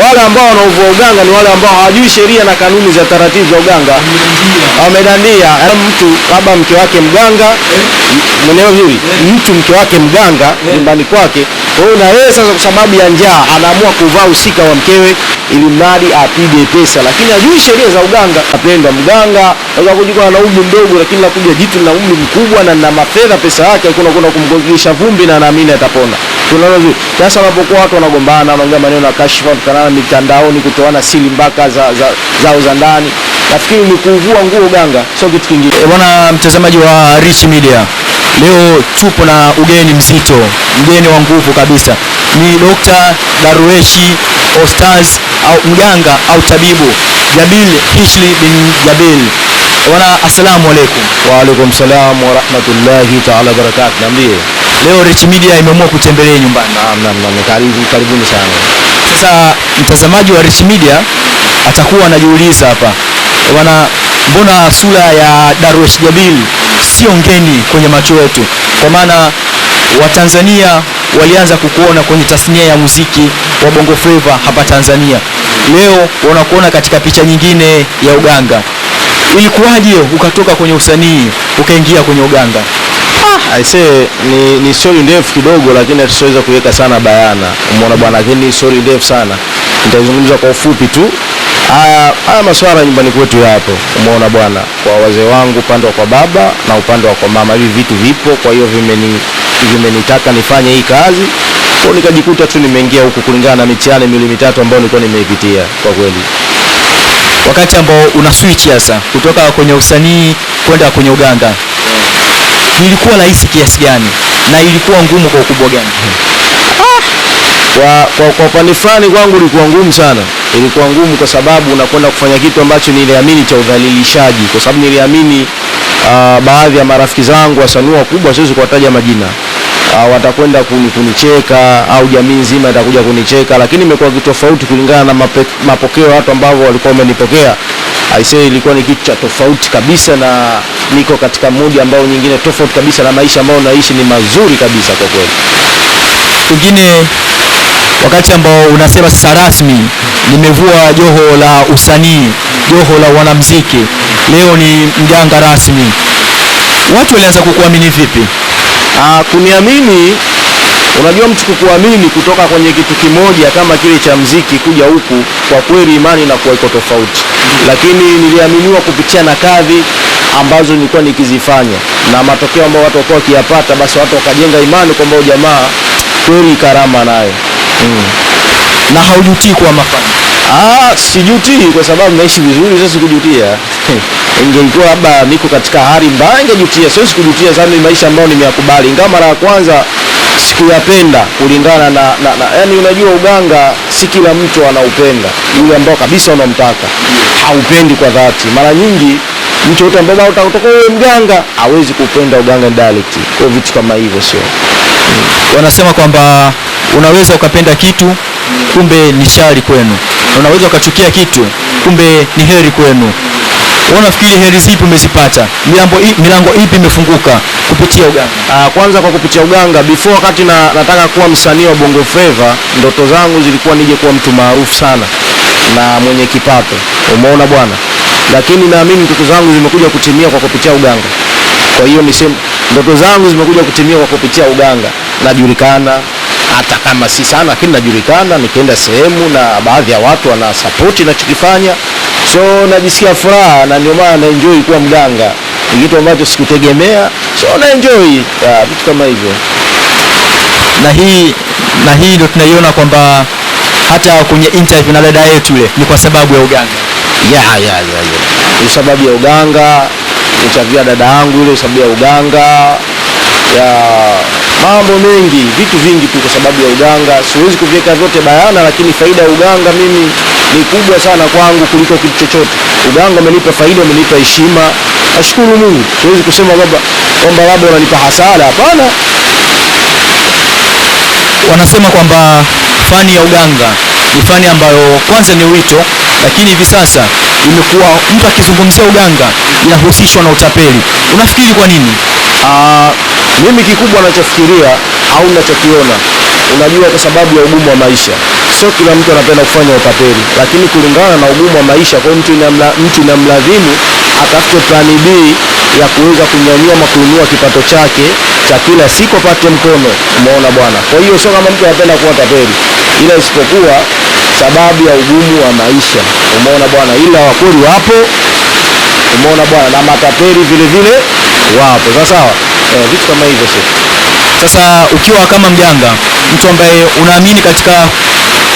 Wale ambao wanaovua uganga ni wale ambao hawajui sheria na kanuni za taratibu za uganga. Wamedandia. Mtu labda mke wake mganga, mwenyewe vizuri, mtu mke wake mganga nyumbani kwake. Kwa hiyo na yeye sasa kwa sababu ya njaa anaamua kuvaa usika wa mkewe ili mradi apige pesa, lakini hajui sheria za uganga. Apenda mganga, anaweza kujikuta na umri mdogo lakini nakuja jitu na umri mkubwa na mafedha pesa yake hakuna kwenda kumgongesha vumbi na naamini atapona. Tunaona vizuri. Sasa wanapokuwa watu wanagombana, wanaongea maneno ya kashfa kutokana na mitandaoni, kutoana siri mpaka zao za ndani. Nafikiri ni kuvua nguo uganga, sio kitu kingine. Bwana mtazamaji wa Rich Media, leo tupo na ugeni mzito, mgeni wa nguvu kabisa. Ni Dr. Darweshi Ostaz au mganga au tabibu Jabil Hishli bin Jabil. Bwana, assalamu alaykum. Wa alaykum salam wa rahmatullahi ta'ala barakatuh. Niambie. Leo Rich Media imeamua kutembelea nyumbani. Naam, karibuni sana. Sasa mtazamaji wa Rich Media atakuwa anajiuliza hapa, bwana, mbona sura ya Darwesh Jabil sio ngeni kwenye macho yetu? Kwa maana Watanzania walianza kukuona kwenye tasnia ya muziki wa Bongo Flava hapa Tanzania. Leo wanakuona katika picha nyingine ya uganga. Ilikuwaje ukatoka kwenye usanii ukaingia kwenye uganga? Aisee, ni story ndefu kidogo lakini hatuweza kuweka sana bayana. Umeona bwana, lakini ni story ndefu sana. Nitazungumza kwa ufupi tu. Haya masuala nyumbani kwetu yapo. Umeona bwana, kwa wazee wangu upande wa kwa baba na upande wa kwa mama hivi vitu vipo, kwa hiyo vimenitaka nifanye hii kazi. Kwa nikajikuta tu nimeingia huku kulingana na mitihani miwili mitatu ambayo nilikuwa nimeipitia kwa kweli. Wakati ambao una switch sasa kutoka kwenye usanii kwenda kwenye uganga, ilikuwa rahisi kiasi gani na ilikuwa ngumu kwa ukubwa gani? Kwa upande fulani kwangu ilikuwa ngumu sana. Ilikuwa ngumu kwa sababu unakwenda kufanya kitu ambacho niliamini cha udhalilishaji, kwa sababu niliamini baadhi ya marafiki zangu wasanii wakubwa, siwezi kuwataja majina, watakwenda kunicheka au jamii nzima itakuja kunicheka, lakini imekuwa kitu tofauti kulingana na mapokeo ya watu ambao walikuwa wamenipokea. I say ilikuwa ni kitu cha tofauti kabisa na niko katika mood ambao nyingine tofauti kabisa na maisha ambayo naishi ni mazuri kabisa kwa kweli. Pengine wakati ambao unasema sasa rasmi nimevua joho la usanii, joho la wanamuziki, leo ni mganga rasmi, watu walianza kukuamini vipi? Kuniamini, unajua mtu kukuamini kutoka kwenye kitu kimoja kama kile cha muziki kuja huku, kwa kweli imani inakuwa iko tofauti. Lakini niliaminiwa kupitia na kadhi ambazo nilikuwa nikizifanya na matokeo ambayo watu walikuwa wakiyapata, basi watu wakajenga imani kwamba jamaa kweli karama nayo. Na haujutii kwa mafani? Sijutii kwa sababu naishi vizuri, sasa kujutia. Ingekuwa labda niko katika hali mbaya ningejutia. Siwezi kujutia sababu ni maisha ambayo nimeyakubali. Ingawa mara ya kwanza sikuyapenda kulingana na yani unajua uganga si kila mtu anaupenda. Yule ambao kabisa unamtaka haupendi kwa dhati. Mara nyingi mtu yote ambaye utakutoka wewe mganga hawezi kupenda uganga direct. Kwa vitu kama hivyo sio. Wanasema kwamba unaweza ukapenda kitu kumbe ni shari kwenu, unaweza ukachukia kitu kumbe ni heri kwenu. Unafikiri heri zipi umezipata? Milango ipi imefunguka kupitia uganga? Kwanza kwa kupitia uganga, before wakati nataka kuwa msanii wa Bongo Flava, ndoto zangu zilikuwa nije kuwa mtu maarufu sana na mwenye kipato. Umeona bwana? Lakini naamini ndoto zangu zimekuja kutimia kwa kupitia uganga. Kwa hiyo niseme ndoto zangu zimekuja kutimia kwa kupitia uganga. Najulikana hata kama si sana lakini najulikana, nikienda sehemu na baadhi ya watu wana support ninachokifanya. So najisikia furaha na ndio maana na enjoy kuwa mganga. Ni kitu ambacho sikutegemea. So na enjoy vitu kama hivyo. Na hii ndio tunaiona kwamba hata kwenye interview na dada yetu ile ni kwa sababu ya uganga. Ni sababu ya uganga. Interview dada yangu ile sababu ya uganga. Mambo mengi, vitu vingi tu kwa sababu ya uganga. Siwezi kuviweka vyote bayana, lakini faida ya uganga mimi ni kubwa sana kwangu kuliko kitu chochote. Uganga umenipa faida, umenipa heshima. Nashukuru Mungu. Siwezi kusema kwamba labda unanipa hasara, hapana. Wanasema kwamba fani ya uganga ni fani ambayo kwanza ni wito, lakini hivi sasa imekuwa mtu akizungumzia uganga inahusishwa na utapeli. Unafikiri kwa nini? Mimi kikubwa ninachofikiria au ninachokiona, unajua kwa sababu ya ugumu wa maisha. Sio kila mtu anapenda kufanya utapeli, lakini kulingana na ugumu wa maisha, kwa mtu inamlazimu atafute plani B ya kuweza kunyanyua ama kuinua kipato chake cha kila siku apate mkono. Umeona bwana? Kwa hiyo sio kama mtu anapenda kuwa tapeli, ila isipokuwa sababu ya ugumu wa maisha. Umeona bwana? Ila wakweli wapo, umeona bwana, na matapeli vile vile wapo. Sawa, vitu kama hivyo sio. Sasa ukiwa kama mganga, mtu ambaye unaamini katika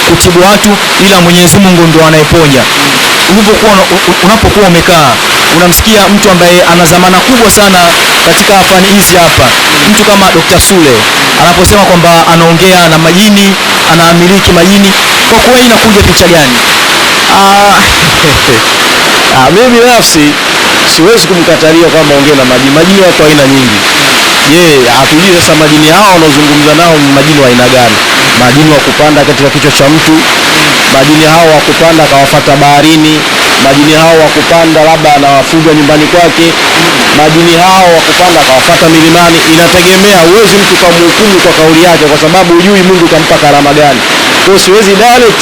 kutibu watu ila Mwenyezi Mungu ndo anayeponya, unapokuwa umekaa unamsikia mtu ambaye ana zamana kubwa sana katika fani hizi hapa, mtu kama Dr. Sule anaposema kwamba anaongea na majini, anaamiliki majini, kwa kweli inakuja picha gani? Mimi nafsi siwezi kumkatalia kwamba ongea na majini. Majini wako aina nyingi. Hatujui sasa majini hao wanaozungumza nao majini wa aina gani? Majini wa kupanda katika kichwa cha mtu, majini hao wa kupanda akawafuata baharini, majini hao wa kupanda labda anawafuga nyumbani kwake, majini hao wa kupanda akawafuata milimani. Inategemea, uwezi mtu kumhukumu kwa kauli yake, kwa sababu hujui Mungu kampa karama gani. Kwa hiyo siwezi direct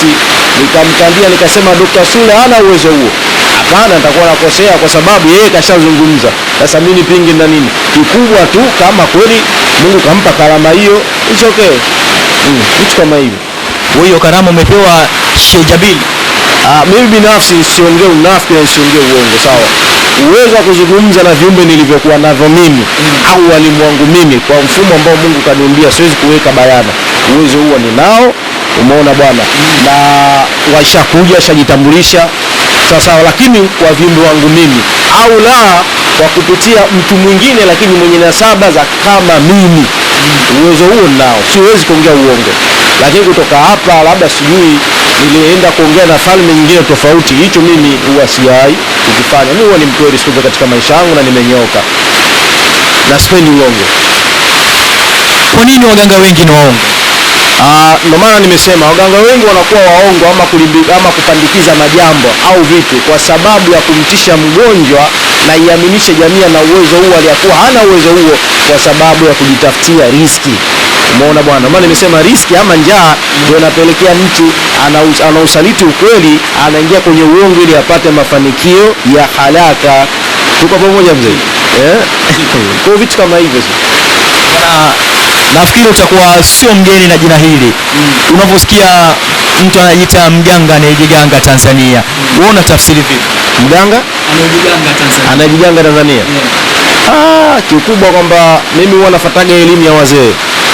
nikamkandia nikasema Dr. Sule hana uwezo huo. Hapana, nitakuwa nakosea kwa sababu yeye kashazungumza. Sasa mimi nipinge na nini? Kikubwa tu kama kweli Mungu kampa karama hiyo, it's okay. Kitu kama hivyo. Hiyo karama umepewa Sheikh Jabir. Mimi binafsi siongee unafiki na siongee uongo, sawa? Uwezo wa kuzungumza na viumbe nilivyokuwa navyo mimi au walimu wangu mimi kwa mfumo ambao Mungu kaniumbia, siwezi kuweka bayana. Uwezo huo ninao, umeona bwana, na washakuja shajitambulisha sawa, lakini kwa viumbe wangu mimi au la kwa kupitia mtu mwingine lakini mwenye nasaba za kama mimi, uwezo huo ninao, siwezi kuongea uongo. Lakini kutoka hapa labda sijui nilienda kuongea na falme nyingine tofauti, hicho mimi huwa sijai kukifanya. Mimi huwa ni mkweli siku katika maisha yangu na nimenyoka na sipendi uongo. Kwa nini waganga wengi ni waongo? Ndio maana nimesema waganga wengi wanakuwa waongo ama kupandikiza majambo au vitu kwa sababu ya kumtisha mgonjwa na iaminishe jamii na uwezo huo aliyakuwa hana uwezo huo, kwa sababu ya kujitafutia riski. Umeona bwana? Maana nimesema riski ama njaa ndio inapelekea mtu anausaliti ukweli, anaingia kwenye uongo ili apate mafanikio ya haraka. Tuko pamoja mzee? Kwa vitu kama hivyo nafikiri utakuwa sio mgeni na jina hili. Unaposikia mtu anajiita mganga anayejiganga Tanzania, wewe una tafsiri vipi? Mganga anayejiganga Tanzania? Kikubwa kwamba mimi huwa nafuataga elimu ya wazee.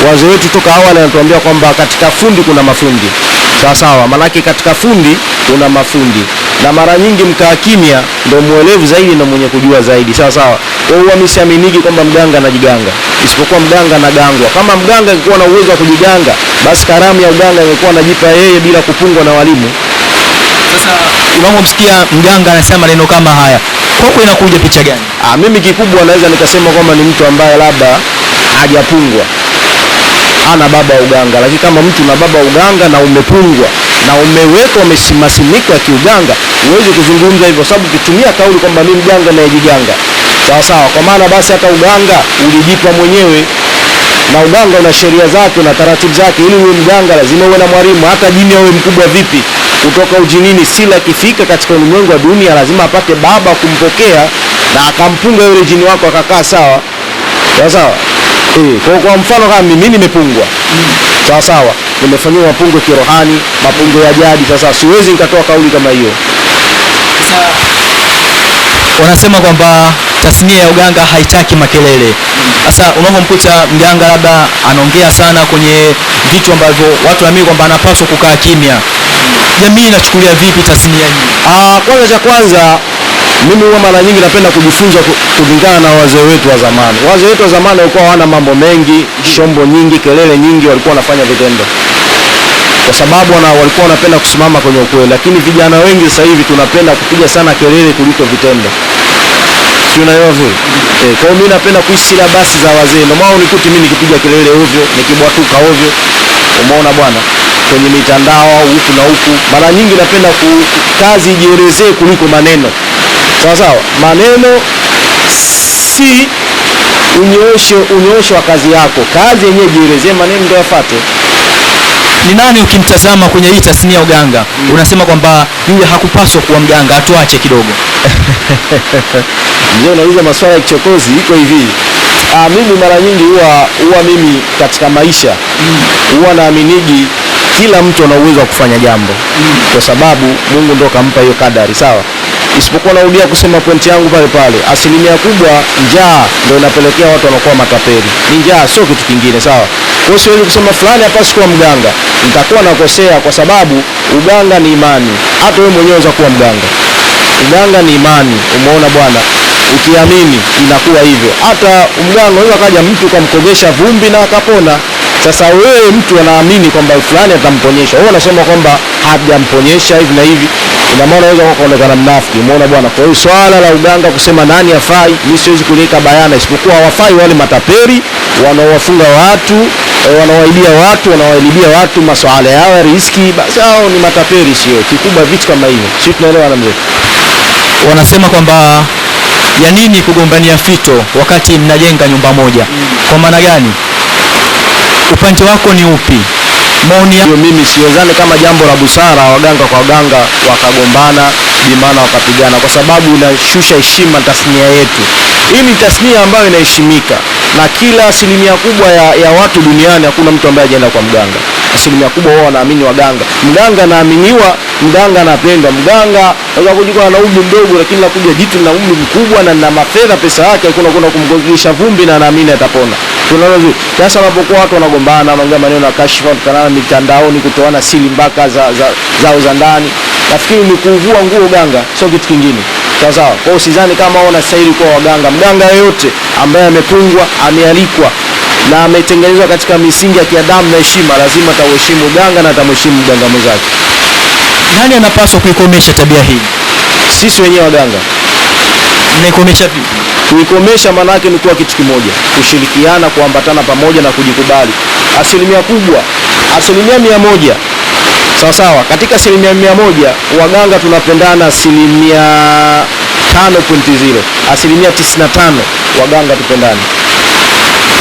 Wazee wetu toka awali wanatuambia kwamba katika fundi kuna mafundi. Sawa, manake katika fundi kuna mafundi, na mara nyingi mkaa kimya ndio muelevu zaidi na mwenye kujua zaidi. Sawa. Kwa hiyo mimi siaminiki kwamba mganga anajiganga, isipokuwa mganga anagangwa. Kama mganga angekuwa na uwezo wa kujiganga, basi karamu ya uganga ingekuwa anajipa yeye bila kupungwa na walimu. Sasa unapomsikia mganga anasema maneno kama haya, kwako inakuja picha gani? Mimi kikubwa naweza nikasema kwamba ni mtu ambaye labda hajapungwa, ana baba wa uganga. Lakini kama mtu na baba wa uganga na umepungwa na umewekwa masimiko ya kiuganga, huwezi kuzungumza hivyo, sababu ukitumia kauli kwamba mimi mganga anayejiganga, sawa, kwa maana basi hata uganga ulijipa mwenyewe, na uganga una sheria zake na taratibu zake. Ili uwe mganga lazima uwe na mwalimu. Hata jini awe mkubwa vipi kutoka ujinini, sila kifika katika ulimwengu wa dunia lazima apate baba kumpokea na akampunga yule jini wako akakaa sawa. Kwa mfano kama mimi nimepungwa, sawa, nimefanywa mapungo kirohani, mapungo ya jadi. Sasa siwezi nikatoa kauli kama hiyo. Wanasema kwamba tasnia ya uganga haitaki makelele. Sasa unapomkuta mganga labda anaongea sana kwenye vitu ambavyo watu waamini kwamba anapaswa kukaa kimya, jamii inachukulia vipi tasnia hii? Kwanza mimi huwa mara nyingi napenda kujifunza kulingana na wazee wetu wa zamani. Wazee wetu wa zamani walikuwa hawana mambo mengi, shombo nyingi, kelele nyingi, walikuwa wanafanya vitendo kwa sababu walikuwa wanapenda kusimama kwenye ukweli. Lakini vijana wengi sasa hivi tunapenda kupiga sana kelele kuliko vitendo. Si unaelewa vizuri? Kwa hiyo mimi napenda kuishi na basi za wazee. Ndio maana unikuti mimi nikipiga kelele ovyo, nikibwatuka ovyo. Umeona bwana? Kwenye mitandao huku na huku. Mara nyingi napenda kazi ijielezee kuliko maneno. Sawa, maneno si unyoosho wa kazi yako. Kazi yenyewe jielezee, maneno ndio yafuate. Ni nani ukimtazama kwenye hii tasnia ya uganga unasema kwamba yule hakupaswa kuwa mganga, atuache kidogo? Ndio unauliza maswala ya kichokozi. Iko hivi, mimi mara nyingi huwa mimi katika maisha huwa naaminigi kila mtu ana uwezo wa kufanya jambo kwa sababu Mungu ndo kampa hiyo kadari, sawa. Isipokuwa narudia kusema pointi yangu pale pale, asilimia kubwa njaa ndio inapelekea watu wanakuwa matapeli. Ni njaa, sio kitu kingine, sawa. Kwa hiyo siwezi kusema fulani hapaswi kuwa mganga, nitakuwa nakosea, kwa sababu uganga ni imani. Hata wewe mwenyewe unaweza kuwa mganga. Uganga ni imani, umeona bwana, ukiamini inakuwa hivyo. Hata mganga unaweza kaja mtu kumkogesha vumbi na akapona. Sasa wewe mtu anaamini kwamba fulani atamponyesha, wewe unasema kwamba hajamponyesha hivi na hivi, ina maana unaweza kuonekana mnafiki, umeona bwana. Kwa hiyo swala la uganga kusema nani afai, mimi siwezi kuliweka bayana, isipokuwa hawafai wale matapeli wanaowafunga watu, wanaowaibia watu masuala yao ya riziki, basi hao ni matapeli, sio kikubwa vitu kama hivyo. Sisi tunaelewa na mzee. Wanasema kwamba ya nini kugombania fito wakati mnajenga nyumba moja? Kwa maana gani? Upande wako ni upi? Maoni yangu mimi siwezani kama jambo la busara waganga kwa waganga wakagombana bimana wakapigana, kwa sababu inashusha heshima tasnia yetu. Hii ni tasnia ambayo inaheshimika na kila asilimia kubwa ya watu duniani, hakuna mtu ambaye hajaenda kwa mganga. Asilimia kubwa wao wanaamini waganga. Mganga anaaminiwa, mganga anapendwa. Mganga anaweza kujikuta na umri mdogo lakini nakuja jitu na umri mkubwa na na mafedha, pesa yake hakuna kuna kumgogesha vumbi na anaamini atapona. Tunaona hivi. Sasa wanapokuwa watu wanagombana, wanaongea maneno ya kashfa kutokana na mitandaoni, kutoana siri mpaka zao za ndani, nafikiri ni kuvua nguo uganga, sio kitu kingine. Sawa sawa. Kwa hiyo sidhani kama wana stahili kwa waganga. Mganga yoyote ambaye amepungwa, amealikwa na ametengenezwa katika misingi ya kiadamu na heshima, lazima ataheshimu uganga na atamheshimu mganga mwenzake. Nani anapaswa kuikomesha tabia hii? Sisi wenyewe waganga. Mnaikomesha vipi? Kuikomesha maana yake ni kuwa kitu kimoja, kushirikiana, kuambatana pamoja na kujikubali. Asilimia kubwa, asilimia 100. Sawa sawa. Katika asilimia 100 waganga tunapendana asilimia 5.0. Asilimia 95 waganga tupendane.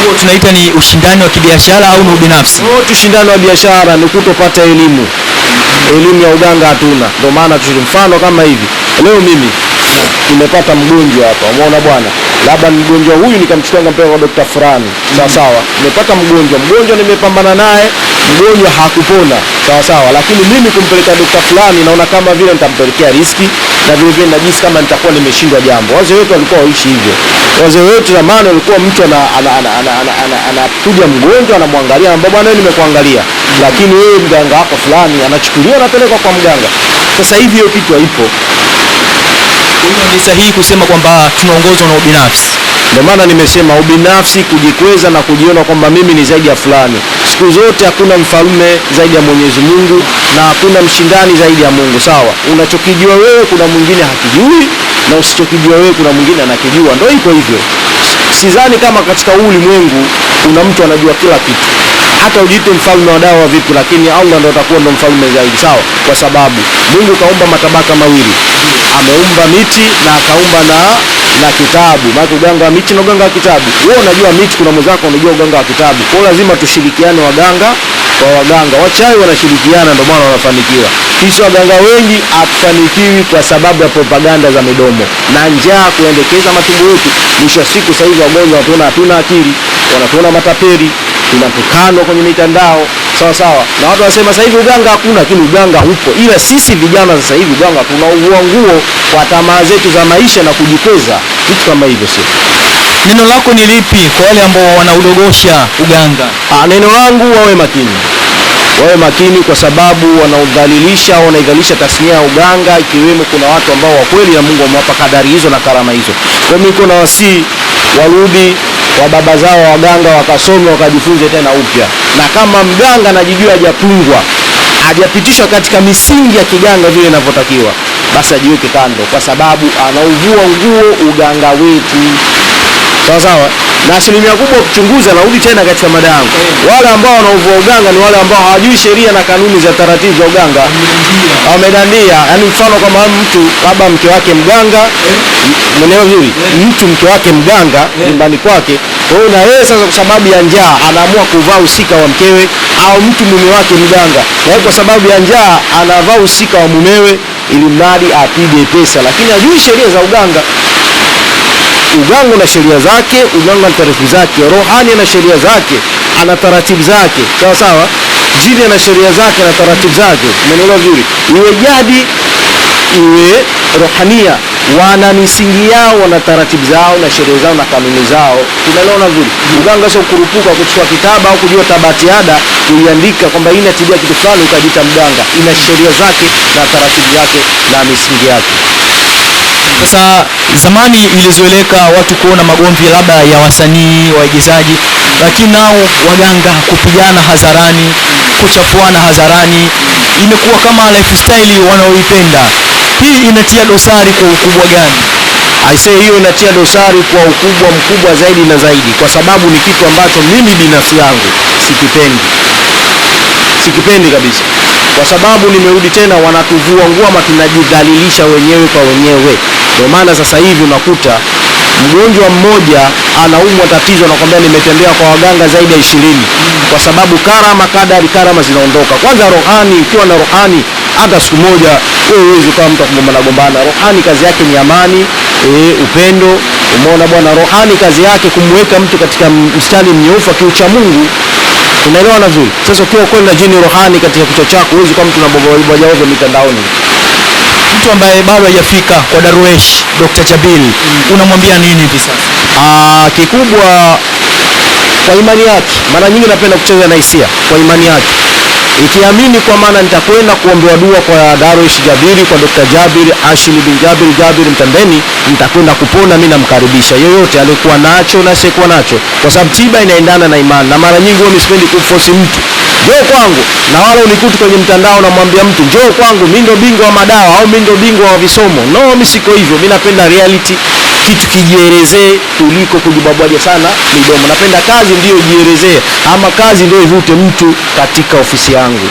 Huo tunaita ni ushindani wa kibiashara au ni ubinafsi? Ushindani wa biashara ni kutopata elimu. Elimu ya uganga hatuna. Ndio maana mfano kama hivi. Leo mimi nimepata mgonjwa hapa, umeona bwana, labda mgonjwa huyu nikamchukua ngampeleka kwa daktari fulani, sawa sawa. Nimepata mgonjwa nimepambana naye, mgonjwa hakupona, sawa sawa, lakini mimi kumpeleka daktari fulani naona kama vile nitampelekea riski na vile vile najisi kama nitakuwa nimeshindwa jambo. Wazee wetu walikuwa waishi hivyo. Wazee wetu zamani walikuwa mtu anakuja mgonjwa, anamwangalia, anamwambia bwana, nimekuangalia, lakini wewe mganga wako fulani anachukuliwa anapelekwa kwa mganga. Sasa hivi hiyo kitu haipo. Ni sahihi kusema kwamba tunaongozwa na ubinafsi. Ndio maana nimesema ubinafsi, kujikweza na kujiona kwamba mimi ni zaidi ya fulani. Siku zote hakuna mfalme zaidi ya Mwenyezi Mungu na hakuna mshindani zaidi ya Mungu, sawa. Unachokijua wewe kuna mwingine hakijui, na usichokijua wewe kuna mwingine anakijua. Ndio iko hivyo. Sidhani kama katika ulimwengu kuna mtu anajua kila kitu. Hata ujiite mfalme wa dawa vipi, lakini Allah ndo atakuwa ndo mfalme zaidi, sawa. Kwa sababu Mungu kaumba matabaka mawili. Ameumba miti na akaumba na kitabu. Maana uganga wa miti na uganga wa kitabu. Wewe unajua miti, kuna mwenzako unajua uganga wa kitabu. Kwa hiyo lazima tushirikiane waganga kwa waganga. Wachawi wanashirikiana ndio maana wanafanikiwa. Sisi waganga wengi hatufanikiwi kwa sababu ya propaganda za midomo na njaa kuendekeza matumbo yetu. Mwisho siku sasa hivi wagonjwa watuona hatuna akili, wanatuona matapeli, tunatukanwa kwenye mitandao, sawa sawa. Na watu wanasema sasa hivi uganga hakuna, lakini uganga upo. Ila sisi vijana sasa hivi uganga tunauvua nguo kwa tamaa zetu za maisha na kujikweza, vitu kama hivyo. Sio neno lako ni lipi kwa wale ambao wanaudogosha uganga? Neno langu wawe makini. Wawe makini kwa sababu wanaudhalilisha, wanaidhalilisha tasnia ya uganga, ikiwemo kuna watu ambao wa kweli na Mungu amewapa kadari hizo na karama hizo. Kwa hiyo niko na wasii warudi wa baba zao waganga, wakasome wakajifunze tena upya. Na kama mganga anajijua hajapungwa, hajapitishwa katika misingi ya kiganga vile inavyotakiwa, basi ajiweke kando, kwa sababu anauvua nguo uganga wetu. Sawa sawa. Na asilimia kubwa kuchunguza, narudi tena katika mada yangu, wale ambao wanauvua uganga ni wale ambao hawajui sheria na kanuni za taratibu za uganga. Wamedandia. Yaani mfano kama mtu labda mke wake mganga, mwenyewe vizuri, mtu mke wake mganga nyumbani kwake. Kwa hiyo na yeye sasa kwa sababu ya njaa anaamua kuvaa usika wa mkewe, au mtu mume wake mganga, na kwa sababu ya njaa anavaa usika wa mumewe ili mradi apige pesa, lakini hajui sheria za uganga. Uganga na sheria zake, uganga na taratibu zake, rohani na sheria zake, ana taratibu zake, sawa sawa. Jini ana sheria zake na taratibu zake, umeelewa vizuri. Iwe jadi iwe rohania, wana misingi yao, wana taratibu zao na sheria zao na kanuni zao, tunaelewana vizuri. Uganga sio kurupuka kuchukua kitabu au kujua tabatiada kuiandika kwamba hii inatibia kitu fulani ukajiita mganga. Ina sheria zake na taratibu zake na misingi yake. Sasa zamani ilizoeleka watu kuona magomvi labda ya wasanii waigizaji, lakini nao waganga kupigana hadharani, kuchafuana hadharani, imekuwa kama lifestyle wanaoipenda. Hii inatia dosari kwa ukubwa gani? Aisee, hiyo inatia dosari kwa ukubwa mkubwa zaidi na zaidi, kwa sababu ni kitu ambacho mimi binafsi yangu sikipendi kabisa, kwa sababu nimerudi tena, wanatuvua nguo ama tunajidhalilisha wenyewe kwa wenyewe. Ndio maana sasa hivi unakuta mgonjwa mmoja anaumwa tatizo, anakuambia nimetembea kwa waganga zaidi ya 20, kwa sababu karama zinaondoka. Kwanza rohani, ukiwa na rohani hata siku moja wewe huwezi kama mtu kugombana. Rohani kazi yake ni amani, upendo. Umeona bwana, rohani kazi yake kumweka mtu katika mstari mnyoofu kiucha Mungu. Unaelewana vizuri? Sasa ukiwa kweli na jini rohani katika kichwa chako, huwezi kama mtu unabogoa ovyo mitandaoni. Mtu ambaye bado hajafika kwa Darwesh Dr. Jabil, unamwambia nini hivi sasa? Kikubwa kwa imani yake. Mara nyingi napenda kucheza na hisia. Kwa imani yake, ikiamini kwa maana nitakwenda kuombewa dua kwa Darwesh Jabiri, kwa Dr. Jabir Ashili bin Jabir Mtandeni, nitakwenda kupona. Mimi namkaribisha yoyote aliyekuwa nacho na asiyekuwa nacho, kwa sababu tiba inaendana na imani. Na mara nyingi mimi sipendi kuforce mtu njoo kwangu, na wala unikuti kwenye mtandao namwambia mtu njoo kwangu mimi ndo bingwa wa madawa au mimi ndo bingwa wa visomo. No, mimi siko hivyo. Mimi napenda reality, kitu kijielezee kuliko kujibabwaje sana midomo. Napenda kazi ndio jielezee, ama kazi ndio ivute mtu katika ofisi yangu.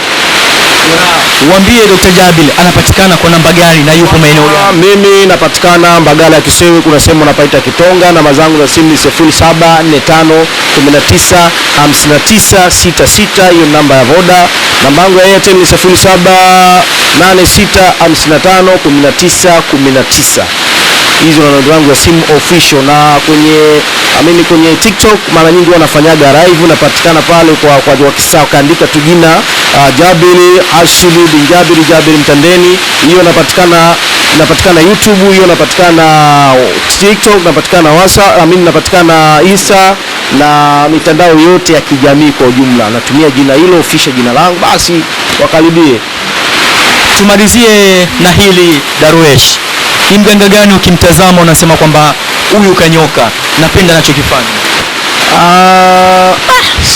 Uambie Dr. Jabil anapatikana kwa namba gani na yupo maeneo gani? Mimi napatikana Mbagala ya Kisewe, kuna sehemu napaita Kitonga. Namba zangu za simu ni 0745195966, hiyo namba ya Voda. Namba yangu ya Airtel ni 0786551919. Hizo na namba yangu ya simu official. Na kwenye TikTok mara nyingi wanafanyaga live, napatikana pale kwa wakisao kaandika tu jina Jabiri Ashili bin Jabir Mtandeni. Hiyo napatikana YouTube, hiyo napatikana TikTok, napatikana WhatsApp, napatikana Insta na mitandao yote ya kijamii kwa ujumla. Natumia jina hilo official, jina langu, basi wakaribie. Tumalizie na hili Darwesh. Ni mganga gani ukimtazama unasema kwamba huyu kanyoka, napenda anachokifanya?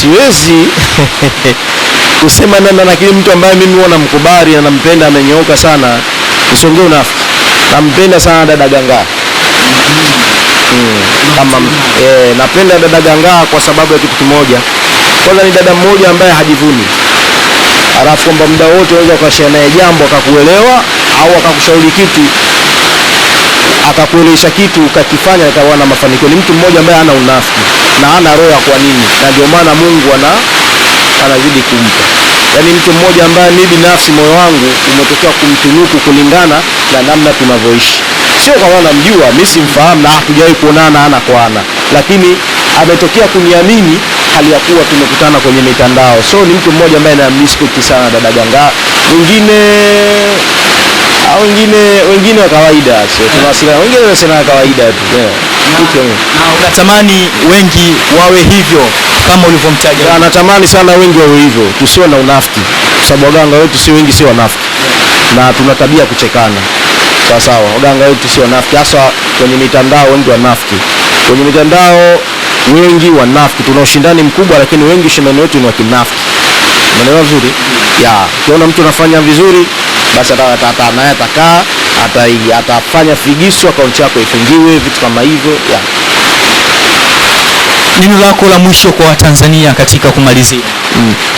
Siwezi kusema nani, lakini mtu ambaye mimi huwa namkubali na nampenda, amenyooka sana, usongee unafiki. Nampenda sana dada Ganga. Napenda dada Ganga kwa sababu ya kitu kimoja. Kwanza ni dada mmoja ambaye hajivuni, alafu kwamba muda wote unaweza ukashare naye jambo akakuelewa, au akakushauri kitu akakuelesha kitu ukakifanya ikawa na mafanikio. Ni mtu mmoja ambaye hana unafiki na hana roho ya kwa nini, na ndio maana Mungu anazidi kumpa. Yaani mtu mmoja ambaye mimi binafsi moyo wangu umetokea kumtunuku kulingana na namna tunavyoishi. Sio kama namjua, mimi simfahamu na hatujawahi kuonana ana kwa ana, lakini ametokea kuniamini hali ya kuwa tumekutana kwenye mitandao. So ni mtu mmoja ambaye na respect sana dada Ganga. Wengine wa kawaida, sio tunawasiliana, wengine wanasema kawaida tu. Na unatamani wengi wawe hivyo kama ulivyomtaja? Natamani sana wengi wawe hivyo, tusiwe na unafiki, kwa sababu waganga wetu si wengi, si wanafiki, na tuna tabia kuchekana. Sawa, waganga wetu si wanafiki, hasa kwenye mitandao wengi wanafiki. Kwenye mitandao wengi wanafiki, tuna ushindani mkubwa, lakini wengi shindani wetu ni wa kinafiki. Unaelewa vizuri? Ukiona mtu anafanya vizuri, basi naye atakaa atafanya figisu, akaunti yako ifungiwe, vitu kama hivyo. Neno lako la mwisho kwa Watanzania katika kumalizia?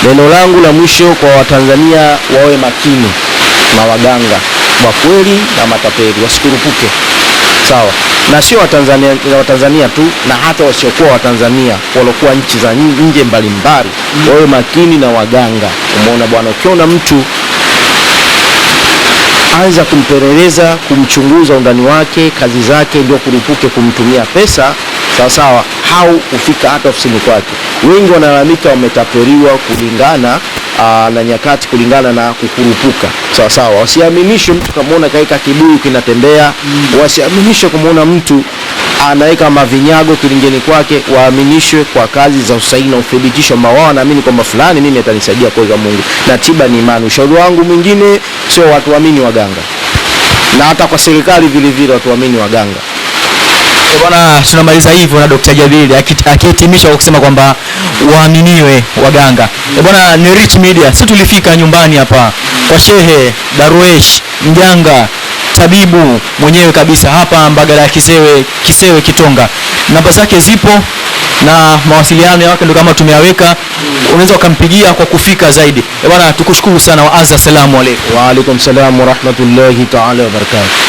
Neno langu la mwisho kwa Watanzania, wawe makini na waganga wa kweli na matapeli, wasikurupuke. Sawa. Na sio Watanzania tu, na hata wasiokuwa Watanzania waliokuwa nchi za nje mbalimbali wawe makini na waganga. Umeona bwana, ukiona mtu anza kumpeleleza, kumchunguza undani wake, kazi zake, ndio kurupuke kumtumia pesa, sawa sawa, au kufika hata ofisini kwake. Wengi wanalalamika wametapeliwa kulingana na nyakati, kulingana na kukurupuka, sawa sawa. Wasiaminishe mtu kamaona kaika kibuyu kinatembea, wasiaminishe kumuona mtu anaweka mavinyago kilingeni kwake, waaminishwe kwa kazi za usahihi na uthibitisho ambao wao wanaamini kwamba fulani mimi atanisaidia kwa Mungu, na tiba ni imani. Ushauri wangu mwingine, sio watu waamini waganga, na hata kwa serikali vile vile watu waamini waganga. Bwana, tunamaliza hivyo na Dr. Jabiri akihitimisha kwa kusema kwamba waaminiwe waganga. Bwana, ni Rich Media. Sisi tulifika nyumbani hapa kwa Shehe Darwesh, mganga tabibu mwenyewe kabisa hapa Mbagala ya Kisewe Kitonga. Namba zake zipo na mawasiliano yake ndio kama tumeyaweka, unaweza ukampigia kwa kufika zaidi. Bwana, tukushukuru sana. Wa azza, salamu alaykum. Wa alaykum salaam wa rahmatullahi ta'ala wa barakatuh.